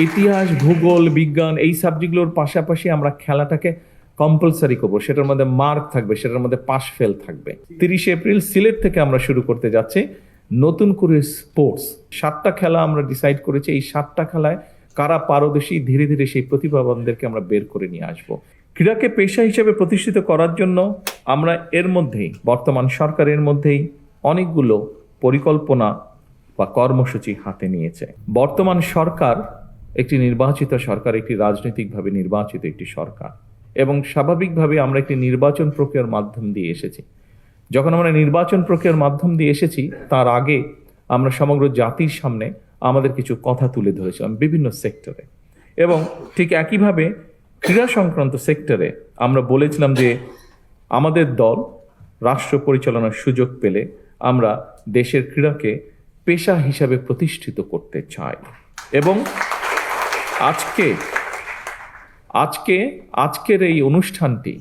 ইতিহাস, ভূগোল, বিজ্ঞান এই সাবজেক্টগুলোর পাশাপাশি আমরা খেলাটাকে কম্পালসারি করবো, সেটার মধ্যে মার্ক থাকবে, সেটার মধ্যে পাস ফেল থাকবে। 30 এপ্রিল সিলেট থেকে আমরা শুরু করতে যাচ্ছি নতুন করে স্পোর্টস। 7টা খেলা আমরা ডিসাইড করেছি। এই 7টা খেলায় কারা পারদর্শী, ধীরে ধীরে সেই প্রতিভাবানদেরকে আমরা বের করে নিয়ে আসব। ক্রীড়াকে পেশা হিসেবে প্রতিষ্ঠিত করার জন্য আমরা এর মধ্যেই, বর্তমান সরকারের মধ্যেই অনেকগুলো পরিকল্পনা বা কর্মসূচি হাতে নিয়েছে। বর্তমান সরকার একটি নির্বাচিত সরকার, একটি রাজনৈতিকভাবে নির্বাচিত একটি সরকার, এবং স্বাভাবিকভাবে আমরা একটি নির্বাচন প্রক্রিয়ার মাধ্যম দিয়ে এসেছি। যখন আমরা নির্বাচন প্রক্রিয়ার মাধ্যম দিয়ে এসেছি, তার আগে আমরা সমগ্র জাতির সামনে আমাদের কিছু কথা তুলে ধরেছিলাম বিভিন্ন সেক্টরে, এবং ঠিক একইভাবে ক্রীড়া সংক্রান্ত সেক্টরে আমরা বলেছিলাম যে আমাদের দল রাষ্ট্র পরিচালনার সুযোগ পেলে আমরা দেশের ক্রীড়াকে পেশা হিসাবে প্রতিষ্ঠিত করতে চাই। এবং আজকের এই অনুষ্ঠানটি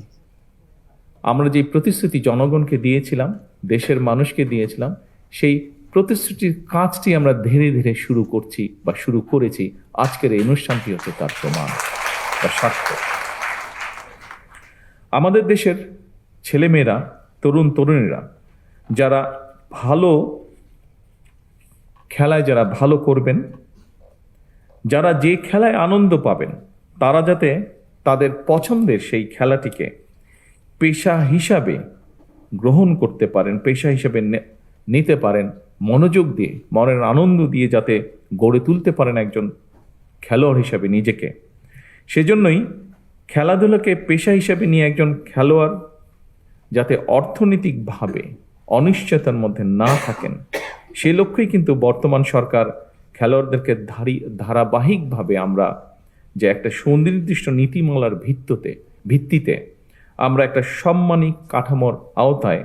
আমরা যে প্রতিশ্রুতি জনগণকে দিয়েছিলাম, দেশের মানুষকে দিয়েছিলাম, সেই প্রতিশ্রুতির কাজটি আমরা ধীরে ধীরে শুরু করছি বা শুরু করেছি। আজকের এই অনুষ্ঠানটি হচ্ছে তার প্রমাণ বা সাক্ষ্য। আমাদের দেশের ছেলেমেয়েরা, তরুণ তরুণীরা যারা ভালো খেলায় যারা ভালো করবেন, যারা যে খেলায় আনন্দ পাবেন, তারা যাতে তাদের পছন্দের সেই খেলাটিকে পেশা হিসাবে গ্রহণ করতে পারেন, পেশা হিসাবে নিতে পারেন, মনোযোগ দিয়ে, মনের আনন্দ দিয়ে যাতে গড়ে তুলতে পারেন একজন খেলোয়াড় হিসাবে নিজেকে। সেজন্যই খেলাধুলাকে পেশা হিসাবে নিয়ে একজন খেলোয়াড় যাতে অর্থনৈতিকভাবে অনিশ্চয়তার মধ্যে না থাকেন, সে লক্ষ্যেই কিন্তু বর্তমান সরকার খেলোয়াড়দেরকে ধারাবাহিকভাবে আমরা যে একটা সুনির্দিষ্ট নীতিমালার ভিত্তিতে আমরা একটা সম্মানী কাঠামোর আওতায়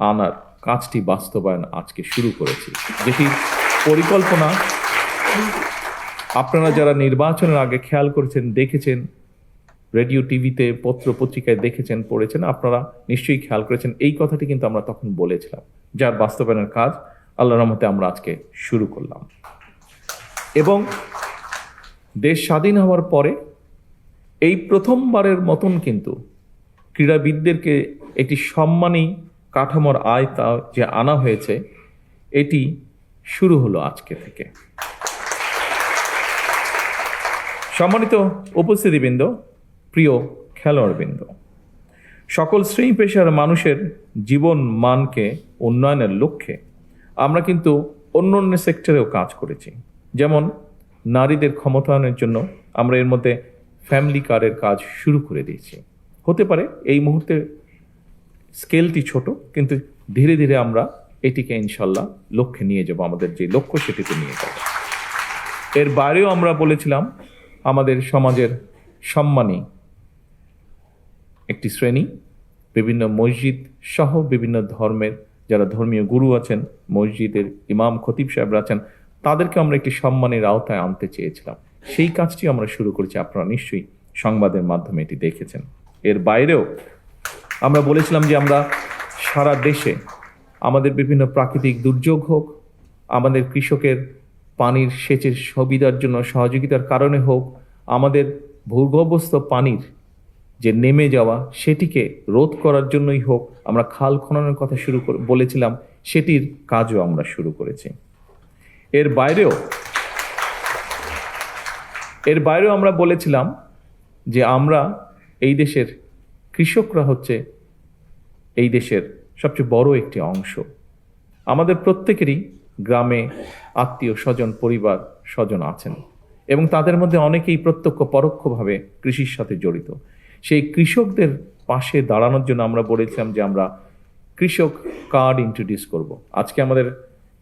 আনার কাজটি বাস্তবায়ন আজকে শুরু করেছি, যেটির পরিকল্পনা আপনারা যারা নির্বাচনের আগে খেয়াল করেছেন, দেখেছেন, রেডিও, টিভিতে, পত্র পত্রিকায় দেখেছেন, পড়েছেন, আপনারা নিশ্চয়ই খেয়াল করেছেন। এই কথাটি কিন্তু আমরা তখন বলেছিলাম, যার বাস্তবায়নের কাজ আল্লাহর রহমতে আমরা আজকে শুরু করলাম। এবং দেশ স্বাধীন হওয়ার পরে এই প্রথমবারের মতন কিন্তু ক্রীড়াবিদদেরকে একটি সম্মানী কাঠামোর আয়তা যে আনা হয়েছে, এটি শুরু হলো আজকে থেকে। সম্মানিত উপস্থিতিবৃন্দ, প্রিয় খেলোয়াড়বৃন্দ, সকল শ্রেণী পেশার মানুষের জীবন মানকে উন্নয়নের লক্ষ্যে আমরা কিন্তু অন্য সেক্টরেও কাজ করেছি। যেমন নারীদের ক্ষমতায়নের জন্য আমরা এর মধ্যে ফ্যামিলি কার্ডের কাজ শুরু করে দিয়েছি। হতে পারে এই মুহূর্তে স্কেলটি ছোট, কিন্তু ধীরে ধীরে আমরা এটিকে ইনশাল্লাহ লক্ষ্যে নিয়ে যাব, আমাদের যে লক্ষ্য সেটিতে নিয়ে যাব। এর বাইরেও আমরা বলেছিলাম আমাদের সমাজের সম্মানী একটি শ্রেণী, বিভিন্ন মসজিদ সহ বিভিন্ন ধর্মের যারা ধর্মীয় গুরু আছেন, মসজিদের ইমাম খতিব সাহেবরা আছেন, তাদেরকে আমরা একটি সম্মানের আওতায় আনতে চেয়েছিলাম। সেই কাজটি আমরা শুরু করেছি, আপনারা নিশ্চয়ই সংবাদের মাধ্যমে এটি দেখেছেন। এর বাইরেও আমরা বলেছিলাম যে আমরা সারা দেশে আমাদের বিভিন্ন প্রাকৃতিক দুর্যোগ হোক, আমাদের কৃষকের পানির সেচের সুবিধার জন্য সহযোগিতার কারণে হোক, আমাদের ভূগর্ভস্থ পানির যে নেমে যাওয়া সেটিকে রোধ করার জন্যই হোক, আমরা খাল খননের কথা বলেছিলাম, সেটির কাজও আমরা শুরু করেছি। এর বাইরেও আমরা বলেছিলাম যে আমরা এই দেশের কৃষকরা হচ্ছে এই দেশের সবচেয়ে বড় একটি অংশ। আমাদের প্রত্যেকেরই গ্রামে আত্মীয় স্বজন, পরিবার স্বজন আছেন, এবং তাদের মধ্যে অনেকেই প্রত্যক্ষ পরোক্ষভাবে কৃষির সাথে জড়িত। সেই কৃষকদের পাশে দাঁড়ানোর জন্য আমরা বলেছিলাম যে আমরা কৃষক কার্ড ইন্ট্রোডিউস করব। আজকে আমাদের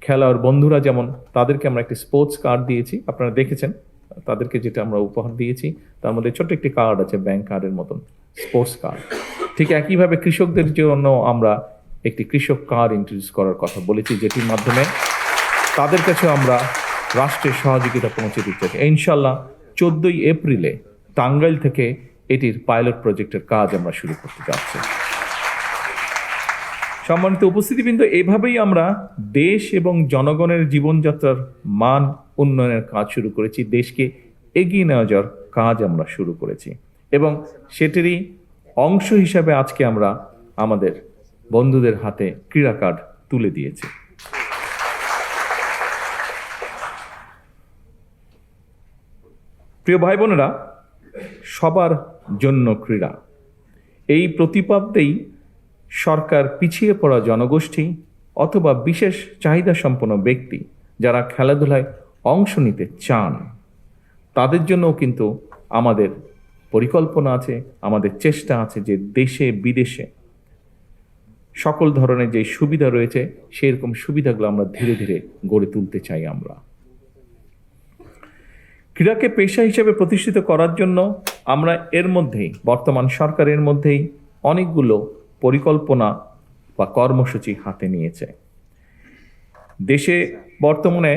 খেলোয়াড় বন্ধুরা যেমন, তাদেরকে আমরা একটি স্পোর্টস কার্ড দিয়েছি, আপনারা দেখেছেন তাদেরকে যেটা আমরা উপহার দিয়েছি, তার মধ্যে ছোট্ট একটি কার্ড আছে, ব্যাংক কার্ডের মতন স্পোর্টস কার্ড। ঠিক একইভাবে কৃষকদের জন্য আমরা একটি কৃষক কার্ড ইন্ট্রোডিউস করার কথা বলেছি, যেটির মাধ্যমে তাদের কাছে আমরা রাষ্ট্রের সহযোগিতা পৌঁছে দিতে চাই। ইনশাল্লাহ 14 এপ্রিলে টাঙ্গাইল থেকে এটির পাইলট প্রজেক্টের কাজ আমরা শুরু করতে যাচ্ছি। সম্মানিত উপস্থিতিবৃন্দ, এভাবেই আমরা দেশ এবং জনগণের জীবনযাত্রার মান উন্নয়নের কাজ শুরু করেছি। দেশকে এগিয়ে নেওয়া যাওয়ার কাজ আমরা শুরু করেছি এবং সেটিরই অংশ হিসাবে আজকে আমরা আমাদের বন্ধুদের হাতে ক্রীড়া কার্ড তুলে দিয়েছি। প্রিয় ভাই বোনেরা, সবার জন্য ক্রীড়া, এই প্রতিপাদ্যেই সরকার পিছিয়ে পড়া জনগোষ্ঠী অথবা বিশেষ চাহিদা সম্পন্ন ব্যক্তি যারা খেলাধুলায় অংশ নিতে চান তাদের জন্যও কিন্তু আমাদের পরিকল্পনা আছে, আমাদের চেষ্টা আছে যে দেশে বিদেশে সকল ধরনের যে সুবিধা রয়েছে সেরকম সুবিধাগুলো আমরা ধীরে ধীরে গড়ে তুলতে চাই। আমরা ক্রীড়াকে পেশা হিসেবে প্রতিষ্ঠিত করার জন্য আমরা এর মধ্যেই বর্তমান সরকারের মধ্যেই অনেকগুলো পরিকল্পনা বা কর্মসূচি হাতে নিয়েছে। দেশে বর্তমানে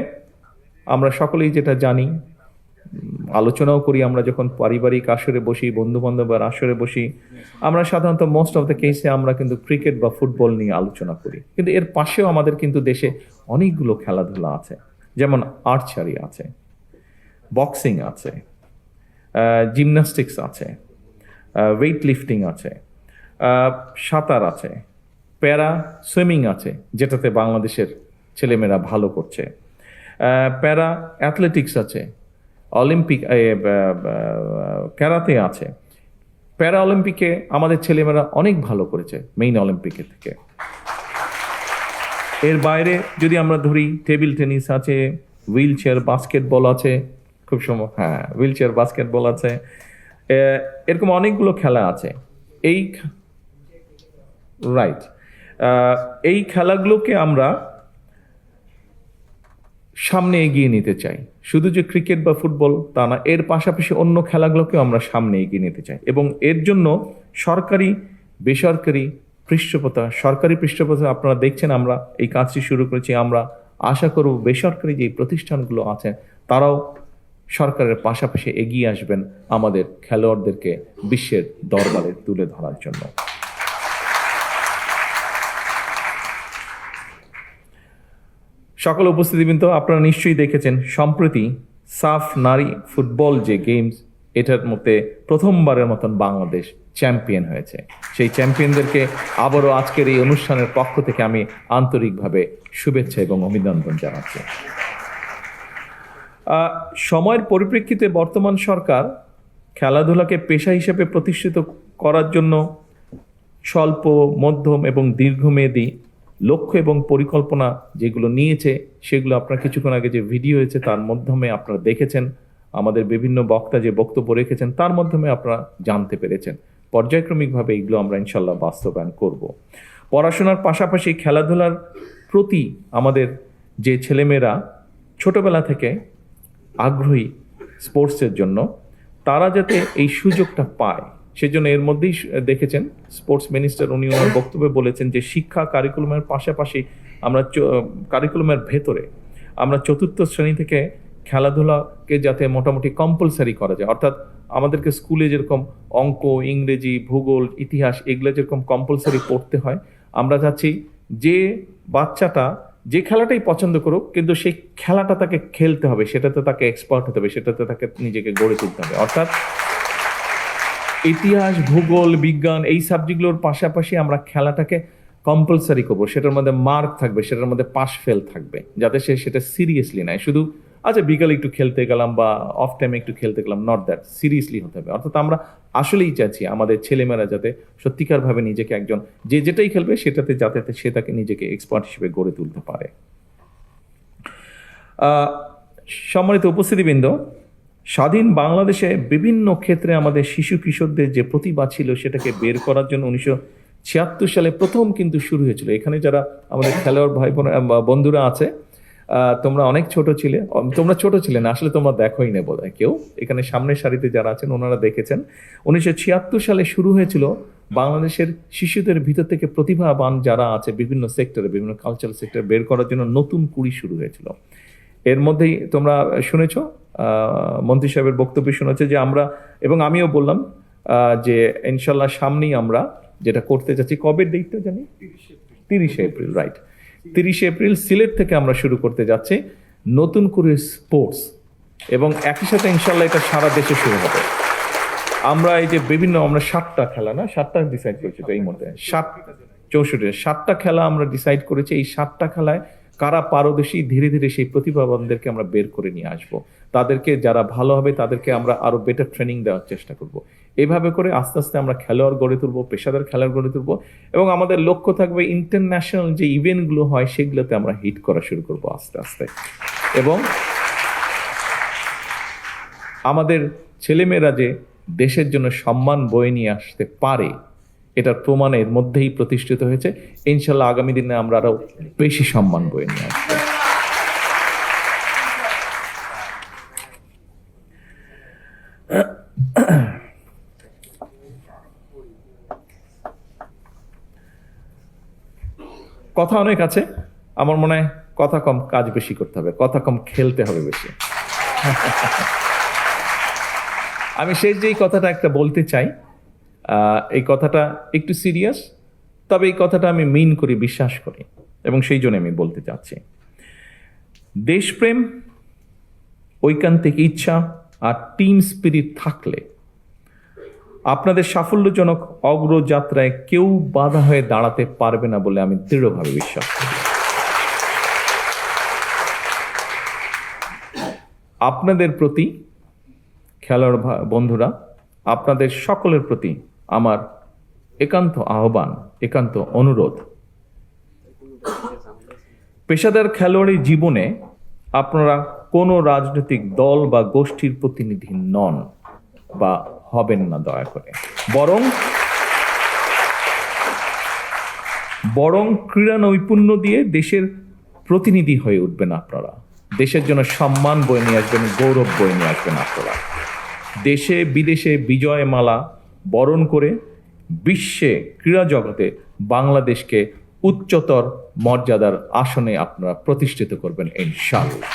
আমরা সকলেই যেটা জানি, আলোচনাও করি, আমরা যখন পারিবারিক আসরে বসি, বন্ধু বান্ধবের আসরে বসি, আমরা সাধারণত মোস্ট অফ দ্য কেসে আমরা কিন্তু ক্রিকেট বা ফুটবল নিয়ে আলোচনা করি, কিন্তু এর পাশেও আমাদের কিন্তু দেশে অনেকগুলো খেলাধুলা আছে, যেমন আর্চারি আছে, বক্সিং আছে, জিমন্যাস্টিক্স আছে, ওয়েট লিফটিং আছে, সাঁতার আছে, প্যারা সুইমিং আছে যেটাতে বাংলাদেশের ছেলেমেয়েরা ভালো করছে, প্যারা অ্যাথলেটিক্স আছে, অলিম্পিক ক্যারাতে আছে, প্যারা অলিম্পিকে আমাদের ছেলেমেয়েরা অনেক ভালো করেছে মেইন অলিম্পিকের থেকে। এর বাইরে যদি আমরা ধরি টেবিল টেনিস আছে, হুইল চেয়ার বাস্কেটবল আছে, খুব সম্ভব হুইল চেয়ার বাস্কেটবল আছে, এরকম অনেকগুলো খেলা আছে। এই খেলাগুলোকে আমরা সামনে এগিয়ে নিতে চাই। শুধু যে ক্রিকেট বা ফুটবল তা না, এর পাশাপাশি অন্য খেলাগুলোকেও আমরা সামনে এগিয়ে নিতে চাই এবং এর জন্য সরকারি বেসরকারি পৃষ্ঠপোষকতা, সরকারি পৃষ্ঠপোষকতা আপনারা দেখছেন আমরা এই কাজটি শুরু করেছি। আমরা আশা করব বেসরকারি যে প্রতিষ্ঠানগুলো আছে তারাও সরকারের পাশাপাশি এগিয়ে আসবেন আমাদের খেলোয়াড়দেরকে বিশ্বের দরবারে তুলে ধরার জন্য। সকল উপস্থিতিবৃন্দ, আপনারা নিশ্চয়ই দেখেছেন সম্প্রতি সাফ নারী ফুটবল যে গেমস, এটার মধ্যে প্রথমবারের মতন বাংলাদেশ চ্যাম্পিয়ন হয়েছে। সেই চ্যাম্পিয়নদেরকে আবারও আজকের এই অনুষ্ঠানের পক্ষ থেকে আমি আন্তরিকভাবে শুভেচ্ছা এবং অভিনন্দন জানাচ্ছি। সময়ের পরিপ্রেক্ষিতে বর্তমান সরকার খেলাধুলাকে পেশা হিসেবে প্রতিষ্ঠিত করার জন্য স্বল্প, মধ্যম এবং দীর্ঘমেয়াদী লক্ষ্য এবং পরিকল্পনা যেগুলো নিয়েছে সেগুলো আপনারা কিছুক্ষণ আগে যে ভিডিও হয়েছে তার মাধ্যমে আপনারা দেখেছেন, আমাদের বিভিন্ন বক্তা যে বক্তব্য রেখেছেন তার মাধ্যমে আপনারা জানতে পেরেছেন। পর্যায়ক্রমিকভাবে এগুলো আমরা ইনশাল্লাহ বাস্তবায়ন করব। পড়াশোনার পাশাপাশি খেলাধুলার প্রতি আমাদের যে ছেলেমেয়েরা ছোটবেলা থেকে আগ্রহী স্পোর্টসের জন্য, তারা যাতে এই সুযোগটা পায় সেজন্য এর মধ্যেই দেখেছেন স্পোর্টস মিনিস্টার উনি ওনার বক্তব্যে বলেছেন যে শিক্ষা কারিকুলামের পাশাপাশি আমরা কারিকুলামের ভেতরে আমরা চতুর্থ শ্রেণী থেকে খেলাধুলাকে যাতে মোটামুটি কম্পালসারি করা যায়, অর্থাৎ আমাদেরকে স্কুলে যেরকম অঙ্ক, ইংরেজি, ভূগোল, ইতিহাস এগুলো যেরকম কম্পালসারি পড়তে হয়, আমরা চাচ্ছি যে বাচ্চাটা যে খেলাটাই পছন্দ করুক কিন্তু সেই খেলাটা তাকে খেলতে হবে, সেটাতে তাকে এক্সপার্ট হতে হবে, সেটাতে তাকে নিজেকে গড়ে তুলতে হবে। অর্থাৎ ইতিহাস, ভূগোল, বিজ্ঞান এই সাবজেক্টগুলোর পাশাপাশি আমরা খেলাটাকে কম্পালসারি করবো, সেটার মধ্যে মার্ক থাকবে, সেটার মধ্যে পাস ফেল থাকবে, যাতে সে সেটা সিরিয়াসলি নেয়। শুধু আচ্ছা বিকালে একটু খেলতে গেলাম বা অফ টাইমে একটু খেলতে গেলাম, নট দ্যাট, সিরিয়াসলি হতে হবে। অর্থাৎ আমরা আসলেই চাচ্ছি আমাদের ছেলেমেয়েরা যাতে সত্যিকারভাবে নিজেকে একজন যেটাই খেলবে সেটাতে যাতে সে তাকে নিজেকে এক্সপার্ট হিসেবে গড়ে তুলতে পারে। সম্মানিত উপস্থিতিবৃন্দ, স্বাধীন বাংলাদেশে বিভিন্ন ক্ষেত্রে আমাদের শিশু কিশোরদের যে প্রতিভা ছিল সেটাকে বের করার জন্য 1976 সালে প্রথম কিন্তু শুরু হয়েছিল। এখানে যারা আমাদের খেলোয়াড় ভাই বোন বন্ধুরা আছে, তোমরা অনেক ছোট ছিলে, তোমরা ছোট ছিলে না আসলে, তোমরা দেখোই না বোধহয় কেউ, এখানে সামনের সারিতে যারা আছেন ওনারা দেখেছেন। 1976 সালে শুরু হয়েছিল বাংলাদেশের শিশুদের ভিতর থেকে প্রতিভাবান যারা আছে বিভিন্ন সেক্টরে, বিভিন্ন কালচারাল সেক্টরে বের করার জন্য নতুন কুড়ি শুরু হয়েছিল। এর মধ্যেই তোমরা শুনেছ, মন্ত্রী সাহেবের বক্তব্য শুনেছে যে আমরা, এবং আমিও বললাম যে ইনশাল্লাহ সামনেই আমরা যেটা করতে চাচ্ছি, কবে ডেটটা জানি, 30 এপ্রিল, রাইট, 30 এপ্রিল সিলেট থেকে আমরা শুরু করতে যাচ্ছি নতুন করে স্পোর্টস এবং একই সাথে ইনশাল্লাহ এটা সারা দেশে শুরু হবে। আমরা এই যে আমরা 7টা খেলা না 7টা ডিসাইড করেছি তো এই মধ্যে 7টা খেলা আমরা ডিসাইড করেছি। এই 7টা খেলায় কারা পারদর্শী ধীরে ধীরে সেই প্রতিভাবানদেরকে আমরা বের করে নিয়ে আসব। তাদেরকে যারা ভালো হবে তাদেরকে আমরা আরো বেটার ট্রেনিং দেওয়ার চেষ্টা করব। এইভাবে করে আস্তে আস্তে আমরা খেলোয়াড় গড়ে তুলবো, পেশাদার খেলোয়াড় গড়ে তুলবো এবং আমাদের লক্ষ্য থাকবে ইন্টারন্যাশনাল যে ইভেন্টগুলো হয় সেগুলোতে আমরা হিট করা শুরু করব আস্তে আস্তে। এবং আমাদের ছেলেমেয়েরা যে দেশের জন্য সম্মান বয়ে নিয়ে আসতে পারে এটার প্রমাণ এর মধ্যেই প্রতিষ্ঠিত হয়েছে। ইনশাল্লাহ আগামী দিনে আমরা আরো বেশি সম্মান বয়ে নিয়ে আসবো। কথা অনেক আছে, আমার মনে হয় কথা কম কাজ বেশি করতে হবে, কথা কম খেলতে হবে বেশি। আমি শেষ যেই কথাটা একটা বলতে চাই, এই কথাটা একটু সিরিয়াস, তবে এই কথাটা আমি মিন করি, বিশ্বাস করি এবং সেই জন্য আমি বলতে চাচ্ছি। দেশপ্রেম, ঐকান্তিক ইচ্ছা আর টিম স্পিরিট থাকলে আপনাদের সাফল্যজনক অগ্রযাত্রায় কেউ বাধা হয়ে দাঁড়াতে পারবে না বলে আমি দৃঢ়ভাবে বিশ্বাস করি। আপনাদের প্রতি খেলোয়াড় বন্ধুরা, আপনাদের সকলের প্রতি আমার একান্ত আহ্বান, একান্ত অনুরোধ, পেশাদার খেলোয়াড়ি জীবনে আপনারা কোনো রাজনৈতিক দল বা গোষ্ঠীর প্রতিনিধি নন বা হবেন না দয়া করে। বরং ক্রীড়া নৈপুণ্য দিয়ে দেশের প্রতিনিধি হয়ে উঠবেন আপনারা। দেশের জন্য সম্মান বয়ে নিয়ে আসবেন, গৌরব বয়ে নিয়ে আসবেন আপনারা। দেশে বিদেশে বিজয় মালা বরণ করে বিশ্বে ক্রীড়া জগতে বাংলাদেশকে উচ্চতর মর্যাদার আসনে আপনারা প্রতিষ্ঠিত করবেন ইনশাআল্লাহ।